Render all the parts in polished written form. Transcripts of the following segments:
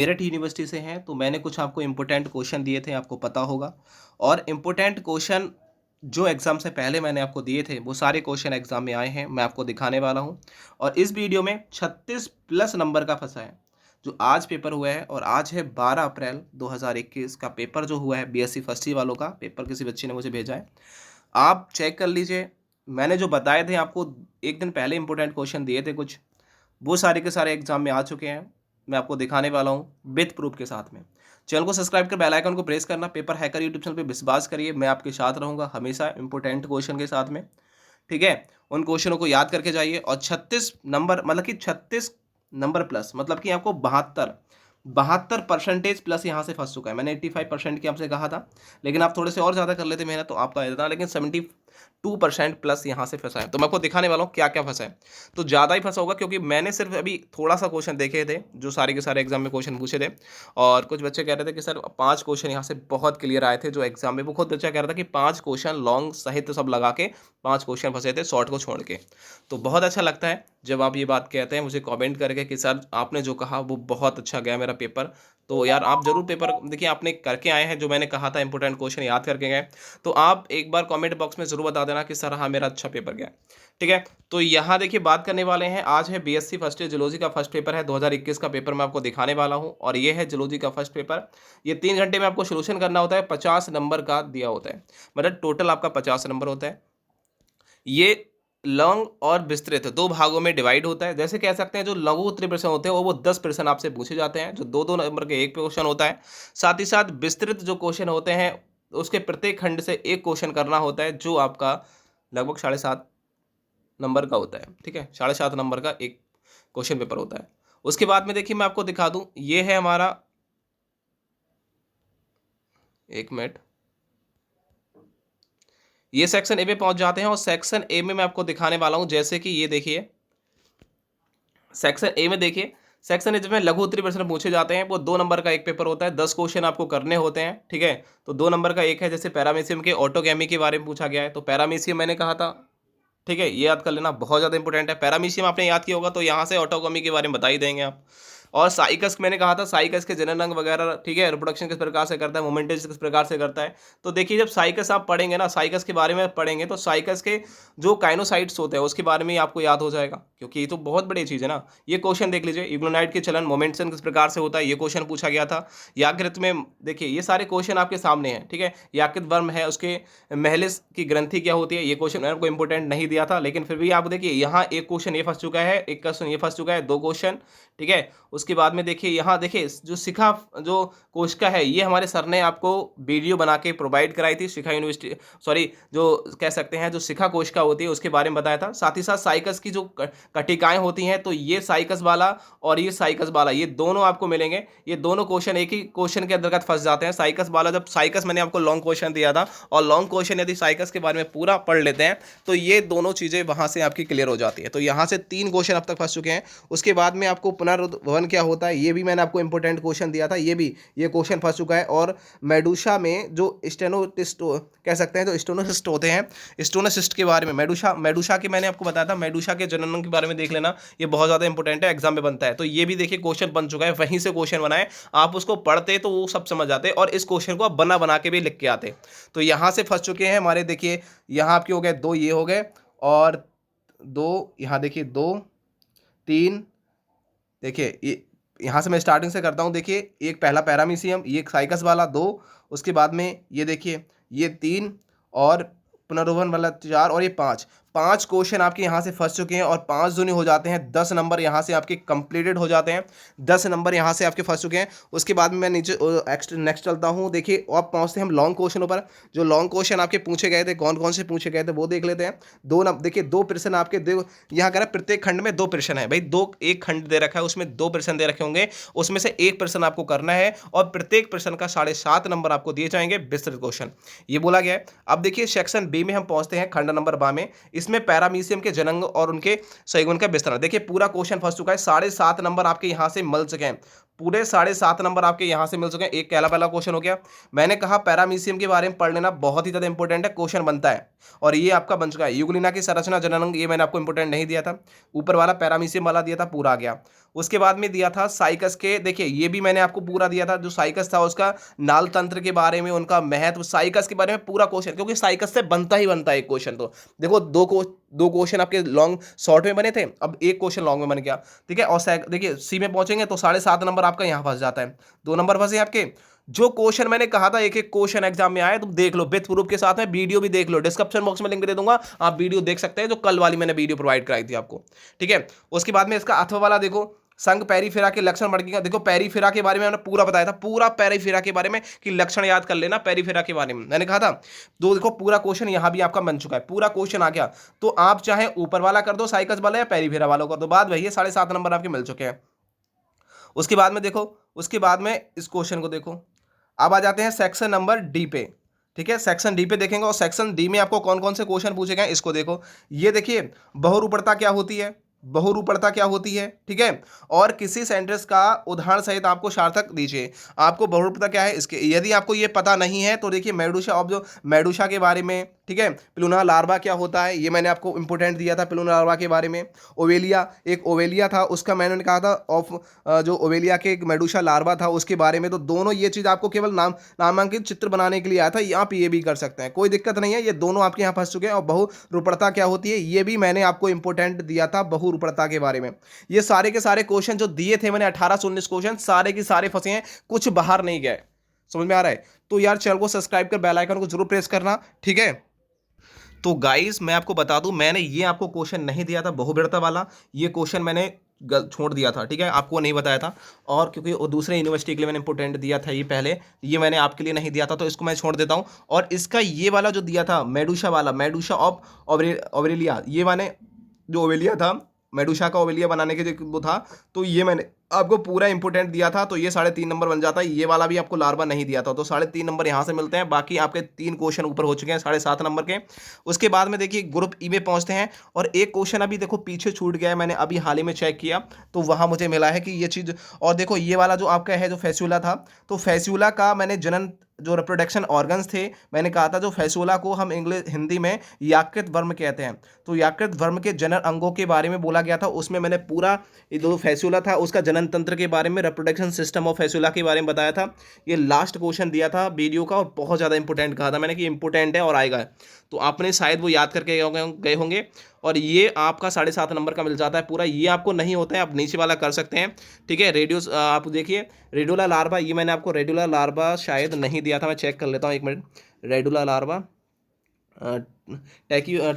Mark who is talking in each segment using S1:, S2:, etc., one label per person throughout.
S1: Meerut university से हैं, तो मैंने कुछ आपको इम्पोर्टेंट क्वेश्चन दिए थे, आपको पता होगा। और इम्पोर्टेंट क्वेश्चन जो एग्ज़ाम से पहले मैंने आपको दिए थे, वो सारे क्वेश्चन एग्ज़ाम में आए हैं, मैं आपको दिखाने वाला हूँ। और इस वीडियो में 36 प्लस नंबर का फँसा है, जो आज पेपर हुआ है। और आज है 12 अप्रैल 2021 का पेपर जो हुआ है, बीएससी फर्स्ट ईयर वालों का पेपर किसी बच्चे ने मुझे भेजा है। आप चेक कर लीजिए, मैंने जो बताए थे आपको, एक दिन पहले इम्पोर्टेंट क्वेश्चन दिए थे कुछ, वो सारे के सारे एग्ज़ाम में आ चुके हैं। मैं आपको दिखाने वाला हूँ विथ प्रूफ के साथ में। चैनल को सब्सक्राइब कर बेल आइकन को प्रेस करना, पेपर हैकर यूट्यूब चैनल पे विश्वास करिए, मैं आपके साथ रहूँगा हमेशा इम्पोर्टेंट क्वेश्चन के साथ में, ठीक है? उन क्वेश्चनों को याद करके जाइए। और 36 नंबर मतलब कि 36 नंबर प्लस मतलब कि आपको 72% प्लस यहाँ से फँस चुका है। मैंने 85% की आपसे कहा था, लेकिन आप थोड़े से और ज़्यादा कर लेते मेहनत तो आपका इतना, लेकिन 72% प्लस यहाँ से फँसा है। तो मैं आपको दिखाने वाला हूँ क्या-क्या फँसा है। तो ज़्यादा ही फँसा होगा क्योंकि मैंने सिर्फ अभी थोड़ा-सा क्वेश्चन देखे थे, जो सारे के सारे एग्ज़ाम में क्वेश्चन पूछे थे। और कुछ बच्चे कह रहे थे कि सर 5 क्वेश्चन यहाँ से बहुत क्लियर आए थे जो एग्ज़ाम में। वो खुद बच्चा कह रहा था कि 5 क्वेश्चन लॉन्ग सहित सब लगा के 5 क्वेश्चन फँसे थे, शॉर्ट को छोड़ के। तो बहुत अच्छा लगता है जब आप ये बात कहते हैं मुझे कमेंट करके कि सर आपने जो कहा वो बहुत अच्छा गया मेरा पेपर। तो यार आप ज़रूर पेपर देखिए, आपने करके आए हैं जो मैंने कहा था, इंपॉर्टेंट क्वेश्चन याद करके गए। तो आप एक बार कमेंट बॉक्स में ज़रूर बता देना कि सर हाँ मेरा अच्छा पेपर गया। ठीक है, तो यहाँ देखिए बात करने वाले हैं, आज है बीएससी फर्स्ट ईयर जूलॉजी का फर्स्ट पेपर है, 2021 का पेपर मैं आपको दिखाने वाला हूँ। और ये है जूलॉजी का फर्स्ट पेपर। ये 3 घंटे में आपको सोल्यूशन करना होता है, 50 नंबर का दिया होता है, मतलब टोटल आपका 50 नंबर होता है। ये लॉन्ग और विस्तृत 2 भागों में डिवाइड होता है। जैसे कह सकते हैं जो लघु उत्तरीय प्रश्न होते हैं वो 10 प्रश्न आपसे पूछे जाते हैं, जो 2-2 नंबर के एक क्वेश्चन होता है। साथ ही साथ विस्तृत जो क्वेश्चन होते हैं, उसके प्रत्येक खंड से एक क्वेश्चन करना होता है, जो आपका लगभग 7.5 नंबर का होता है। ठीक है, 7.5 नंबर का एक क्वेश्चन पेपर होता है। उसके बाद में देखिए मैं आपको दिखा दूँ, ये है हमारा 1 मिनट, ये सेक्शन ए में पहुँच जाते हैं। और सेक्शन ए में मैं आपको दिखाने वाला हूँ, जैसे कि ये देखिए सेक्शन ए में देखिए, सेक्शन ए जिसमें लघु उत्तरीय प्रश्न पूछे जाते हैं, वो 2 नंबर का एक पेपर होता है, 10 क्वेश्चन आपको करने होते हैं। ठीक है, तो 2 नंबर का एक है, जैसे पैरामीशियम के ऑटोकेमी के बारे में पूछा गया है, तो पैरामीशियम मैंने कहा था। ठीक है, ये याद कर लेना, बहुत ज़्यादा इंपॉर्टेंट है। पैरामीशियम आपने याद किया होगा, तो यहाँ से ऑटोकेमी के बारे में बता ही देंगे आप। और साइकस मैंने कहा था, साइकस के जनन अंग वगैरह, ठीक है, रिप्रोडक्शन किस प्रकार से करता है, मोमेंटेज किस प्रकार से करता है। तो देखिए जब साइकस आप पढ़ेंगे ना, साइकस के बारे में पढ़ेंगे, तो साइकस के जो काइनोसाइट्स होते हैं उसके बारे में ही आपको याद हो जाएगा, क्योंकि ये तो बहुत बड़ी चीज़ है ना। ये क्वेश्चन देख लीजिए, इग्लोनाइट के चलन मोमेंटेशन किस प्रकार से होता है, ये क्वेश्चन पूछा गया था। याकृत में देखिए ये सारे क्वेश्चन आपके सामने हैं। ठीक है, याकृत वर्म है, उसके महलिस की ग्रंथि क्या होती है, ये क्वेश्चन मैंने आपको इंपॉर्टेंट नहीं दिया था, लेकिन फिर भी आप देखिए यहाँ एक क्वेश्चन ये फंस चुका है, एक क्वेश्चन ये फंस चुका है, 2 क्वेश्चन। ठीक है, उसके बाद में देखिए यहाँ देखिए जो शिखा जो कोशिका है, ये हमारे सर ने आपको वीडियो बना के प्रोवाइड कराई थी, शिखा यूनिवर्सिटी, सॉरी जो कह सकते हैं जो शिखा कोशिका होती है उसके बारे में बताया था। साथ ही साथ साइकस की जो कटिकाएं होती हैं, तो ये साइकस वाला और ये साइकस वाला, ये दोनों आपको मिलेंगे। ये दोनों क्वेश्चन एक ही क्वेश्चन के अंतर्गत फंस जाते हैं। साइकस वाला, जब साइकस मैंने आपको लॉन्ग क्वेश्चन दिया था, और लॉन्ग क्वेश्चन यदि साइकस के बारे में पूरा पढ़ लेते हैं, तो ये दोनों चीज़ें वहाँ से आपकी क्लियर हो जाती है। तो यहाँ से 3 क्वेश्चन अब तक फंस चुके हैं। उसके बाद में आपको पुनर्भवन क्या होता है, ये भी मैंने आपको इंपॉर्टेंट क्वेश्चन दिया था, ये क्वेश्चन फंस चुका है। और मेडूसा में जो स्टेनोटिस्ट कह सकते हैं, जो स्टेनोसिस्ट होते हैं, स्टेनोसिस्ट के बारे में, मेडूसा के मैंने आपको बताया था, मेडूसा के जनन के बारे में देख लेना, ये बहुत ज़्यादा इंपॉर्टेंट है, एग्जाम में बनता है। तो ये भी देखिए क्वेश्चन बन चुका है, वहीं से क्वेश्चन बनाए, आप उसको पढ़ते तो वो सब समझ आते, और इस क्वेश्चन को आप बना बना के भी लिख के आते। तो यहाँ से फंस चुके हैं हमारे, देखिए यहाँ आपके हो गए 2, ये हो गए, और 2 यहाँ देखिए 2, 3, देखिए ये यहाँ से मैं स्टार्टिंग से करता हूँ। देखिए एक पहला पैरामीशियम, ये साइकस वाला 2, उसके बाद में ये देखिए ये 3, और पुनर्भवन वाला 4, और ये 5 क्वेश्चन आपके यहाँ से फंस चुके हैं। और 5 दूनी हो जाते हैं 10 नंबर, यहाँ से आपके कंप्लीटेड हो जाते हैं, 10 नंबर यहाँ से आपके फंस चुके हैं। उसके बाद में मैं नीचे नेक्स्ट चलता हूँ। देखिए अब पहुँचते हैं हम लॉन्ग क्वेश्चनों पर। जो लॉन्ग क्वेश्चन आपके पूछे गए थे, कौन कौन से पूछे गए थे वो देख लेते हैं। देखिए 2 प्रश्न आपके यहाँ कह रहा है प्रत्येक खंड में 2 प्रश्न है भाई, 2 एक खंड दे रखा है, उसमें 2 प्रश्न दे रखे होंगे, उसमें से एक प्रश्न आपको करना है, और प्रत्येक प्रश्न का 7.5 नंबर आपको दिए जाएंगे, विस्तृत क्वेश्चन ये बोला गया है। अब देखिए सेक्शन बी में हम पहुंचते हैं, खंड नंबर 12 में। इसमें पैरामीशियम के जनांग और उनके संयुग्मन का विस्तार। देखिए पूरा क्वेश्चन फंस चुका है, 7.5 नंबर आपके यहाँ से मिल चुके हैं, पूरे 7.5 नंबर आपके यहाँ से मिल चुके हैं। एक पहला क्वेश्चन हो गया। मैंने कहा पैरामीशियम के बारे में पढ़ लेना, बहुत ही ज़्यादा इंपॉर्टेंट है, क्वेश्चन बनता है और ये आपका बन चुका है। यूग्लिना की संरचना जननांग, ये मैंने आपको इंपॉर्टेंट नहीं दिया था, ऊपर वाला पैरामीशियम वाला दिया था, पूरा आ गया। उसके बाद में दिया था साइकस के, देखिए ये भी मैंने आपको पूरा दिया था, जो साइकस था उसका नाल तंत्र के बारे में, उनका महत्व, साइकस के बारे में पूरा क्वेश्चन, क्योंकि साइकस से बनता ही बनता है एक क्वेश्चन। तो देखो दो क्वेश्चन आपके लॉन्ग शॉर्ट में बने थे, अब एक क्वेश्चन लॉन्ग में बन गया, ठीक है। और देखिए सी में पहुंचेंगे तो 7.5 नंबर आपका यहाँ फंस जाता है, 2 नंबर फंसे आपके। जो क्वेश्चन मैंने कहा था एक एक क्वेश्चन एग्जाम में आया, तुम देख लो विथ प्रूफ के साथ में, वीडियो भी देख लो, डिस्क्रिप्शन बॉक्स में लिंक दे दूंगा, आप वीडियो देख सकते हैं, जो कल वाली मैंने वीडियो प्रोवाइड कराई थी आपको, ठीक है। उसके बाद में इसका अथवा वाला देखो, संघ पेरिफेरा के लक्षण वर्गीकरण, देखो पेरिफेरा के बारे में मैंने पूरा बताया था, पूरा पेरिफेरा के बारे में कि लक्षण याद कर लेना, पेरिफेरा के बारे में मैंने कहा था। तो देखो पूरा क्वेश्चन यहां भी आपका बन चुका है, पूरा क्वेश्चन आ गया। तो आप चाहे ऊपर वाला कर दो साइकस वाला या पेरिफेरा वाला कर दो, बात वही है, 7.5 नंबर आपके मिल चुके हैं। उसके बाद में देखो, उसके बाद में इस क्वेश्चन को देखो, अब आ जाते हैं सेक्शन नंबर डी पे, ठीक है। सेक्शन डी पे देखेंगे और सेक्शन डी में आपको कौन कौन से क्वेश्चन पूछे गए इसको देखो। ये देखिए बहुरूपणता क्या होती है, बहुरूपणता क्या होती है, ठीक है। और किसी सेंटेंस का उदाहरण सहित आपको सार्थक दीजिए। आपको बहुरूपणता क्या है इसके, यदि आपको ये पता नहीं है तो देखिए मेडूसा ऑफ, जो मेडूसा के बारे में, ठीक है। प्लूना लार्वा क्या होता है, ये मैंने आपको इंपोर्टेंट दिया था प्लूना लार्वा के बारे में। ओवेलिया, एक ओवेलिया था उसका मैंने कहा था ऑफ, जो ओवेलिया के एक मेडूसा लार्वा था उसके बारे में। तो दोनों ये चीज़ आपको केवल नामांकित चित्र बनाने के लिए आया था, आप ये भी कर सकते हैं, कोई दिक्कत नहीं है, ये दोनों आपके यहाँ फंस चुके हैं। और बहुरूपणता क्या होती है ये भी मैंने आपको इंपोर्टेंट दिया था बहुरूपणता के बारे में। ये सारे के सारे क्वेश्चन जो दिए थे मैंने 18 से 19 क्वेश्चन, सारे के सारे फंसे हैं, कुछ बाहर नहीं गए, समझ में आ रहा है। तो यार चैनल को सब्सक्राइब कर बेल आइकन को जरूर प्रेस करना, ठीक है। तो गाइस मैं आपको बता दूं, मैंने ये आपको क्वेश्चन नहीं दिया था बहुरूपणता वाला, ये क्वेश्चन मैंने छोड़ दिया था, ठीक है, आपको नहीं बताया था। और क्योंकि वो दूसरे यूनिवर्सिटी के लिए मैंने इंपोर्टेंट दिया था ये पहले, ये मैंने आपके लिए नहीं दिया था, तो इसको मैं छोड़ देता हूँ। और इसका ये वाला जो दिया था मेडूसा वाला, मेडूसा ऑफ ओवेलिया, ये मैंने जो ओवेलिया था, मेडूसा का ओवेलिया बनाने के जो वो था, तो ये मैंने आपको पूरा इंपोर्टेंट दिया था, तो ये 3.5 नंबर बन जाता है। ये वाला भी आपको लार्वा नहीं दिया था, तो 3.5 नंबर यहाँ से मिलते हैं। बाकी आपके 3 क्वेश्चन ऊपर हो चुके हैं 7.5 नंबर के। उसके बाद में देखिए ग्रुप ई में पहुँचते हैं, और एक क्वेश्चन अभी देखो पीछे छूट गया है, मैंने अभी हाल ही में चेक किया, तो वहाँ मुझे मिला है कि ये चीज़। और देखो ये वाला जो आपका है जो फैस्यूला था, तो फैस्यूला का मैंने जनन, जो रिप्रोडक्शन ऑर्गन्स थे, मैंने कहा था जो फैस्यूला को हम हिंदी में यकृत वर्म कहते हैं, तो यकृत वर्म के जनन अंगों के बारे में बोला गया था। उसमें मैंने पूरा जो फैस्यूला था उसका जनन तंत्र के बारे में, रिप्रोडक्शन सिस्टम ऑफ फैस्यूला के बारे में बताया था। ये लास्ट क्वेश्चन दिया था वीडियो का, और बहुत ज़्यादा इंपॉर्टेंट कहा था मैंने कि इंपॉर्टेंट है और आएगा, तो आपने शायद वो याद करके गए होंगे। और ये आपका 7.5 नंबर का मिल जाता है पूरा, ये आपको नहीं होता है, आप नीचे वाला कर सकते हैं, ठीक है। आप देखिए रेडुला लार्वा, ये मैंने आपको रेडुला लार्वा शायद नहीं दिया था, मैं चेक कर लेता हूँ 1 मिनट। रेडुला लार्वा,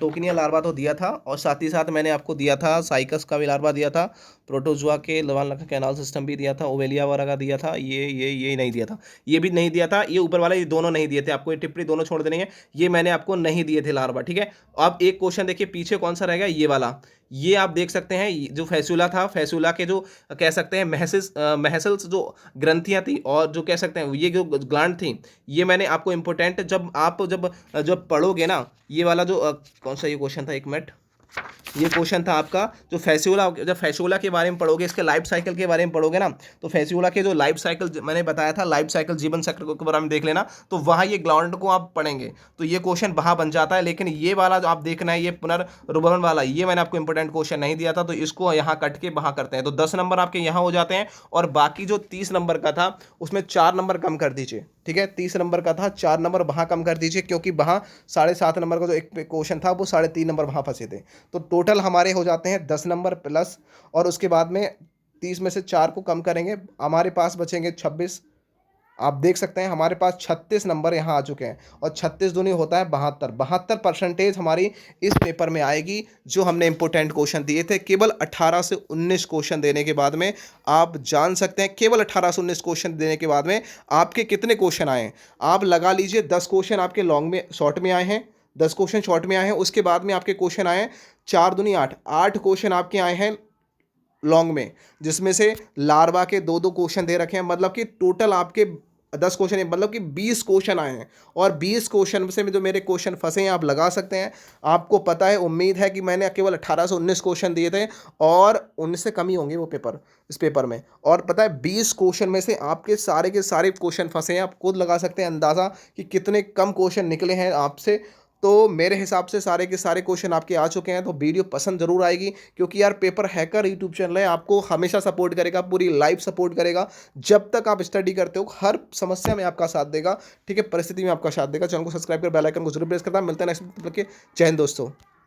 S1: टोकिनिया लार्वा तो दिया था, और साथ ही साथ मैंने आपको दिया था साइकस का भी लार्वा दिया था, प्रोटोजुआ के लवान का कैनाल सिस्टम भी दिया था, ओवेलिया वगैरह का दिया था, ये नहीं दिया था, ये भी नहीं दिया था, ये ऊपर वाला, ये दोनों नहीं दिए थे आपको, ये टिप्पणी दोनों छोड़ देनी है, ये मैंने आपको नहीं दिए थे लार्वा, ठीक है। अब एक क्वेश्चन देखिए पीछे कौन सा रहेगा, ये वाला, ये आप देख सकते हैं, जो फैस्यूला था, फैस्यूला के जो कह सकते हैं महसल्स जो ग्रंथियां थी, और जो कह सकते हैं ये जो ग्लैंड थी, ये मैंने आपको इंपॉर्टेंट, जब पढ़ोगे ना, ये वाला जो कौन सा ये क्वेश्चन था, 1 मिनट, ये क्वेश्चन था आपका जो फैस्यूला, जब फैस्यूला के बारे में पढ़ोगे, इसके लाइफ साइकिल के बारे में पढ़ोगे ना, तो फैस्यूला के जो लाइफ साइकिल मैंने बताया था, लाइफ साइकिल जीवन चक्र के बारे में देख लेना, तो वहाँ ये ग्लैंड को आप पढ़ेंगे, तो ये क्वेश्चन वहाँ बन जाता है। लेकिन ये वाला जो आप देखना है, ये पुनर्भ्रमण वाला, ये मैंने आपको इंपॉर्टेंट क्वेश्चन नहीं दिया था, तो इसको यहाँ कट के वहाँ करते हैं, तो 10 नंबर आपके यहाँ हो जाते हैं। और बाकी जो 30 नंबर का था उसमें 4 नंबर कम कर दीजिए, ठीक है, 30 नंबर का था, 4 नंबर वहाँ कम कर दीजिए, क्योंकि वहाँ 7.5 नंबर का जो एक क्वेश्चन था वो 3.5 नंबर वहाँ फंसे थे। तो टोटल हमारे हो जाते हैं 10 नंबर प्लस, और उसके बाद में 30 में से 4 को कम करेंगे, हमारे पास बचेंगे 26। आप देख सकते हैं हमारे पास 36 नंबर यहाँ आ चुके हैं, और 36 दूनी होता है 72% हमारी इस पेपर में आएगी, जो हमने इंपोर्टेंट क्वेश्चन दिए थे। केवल 18 से 19 क्वेश्चन देने के बाद में आप जान सकते हैं, केवल 18 से 19 क्वेश्चन देने के बाद में आपके कितने क्वेश्चन आए हैं। आप लगा लीजिए 10 क्वेश्चन आपके लॉन्ग में, शॉर्ट में आए हैं, 10 क्वेश्चन शॉर्ट में आए हैं, उसके बाद में आपके क्वेश्चन आए हैं 4 दूनी 8, 8 क्वेश्चन आपके आए हैं लॉन्ग में, जिसमें से लार्वा के 2-2 क्वेश्चन दे रखे हैं, मतलब कि टोटल आपके 10 क्वेश्चन मतलब कि 20 क्वेश्चन आए हैं, और 20 क्वेश्चन से में जो मेरे क्वेश्चन फंसे हैं आप लगा सकते हैं। आपको पता है, उम्मीद है कि मैंने केवल 18 से 19 क्वेश्चन दिए थे, और 19 से कम ही होंगे वो पेपर, इस पेपर में। और पता है 20 क्वेश्चन में से आपके सारे के सारे क्वेश्चन फंसे हैं। आप खुद लगा सकते हैं अंदाज़ा कि कितने कम क्वेश्चन निकले हैं आपसे। तो मेरे हिसाब से सारे के सारे क्वेश्चन आपके आ चुके हैं। तो वीडियो पसंद ज़रूर आएगी, क्योंकि यार पेपर हैकर यूट्यूब चैनल है, आपको हमेशा सपोर्ट करेगा, पूरी लाइव सपोर्ट करेगा। जब तक आप स्टडी करते हो हर समस्या में आपका साथ देगा, ठीक है, परिस्थिति में आपका साथ देगा। चैनल को सब्सक्राइब कर बेल आइकन को जरूर प्रेस करना। मिलते हैं नेक्स्ट के। जय हिंद दोस्तों।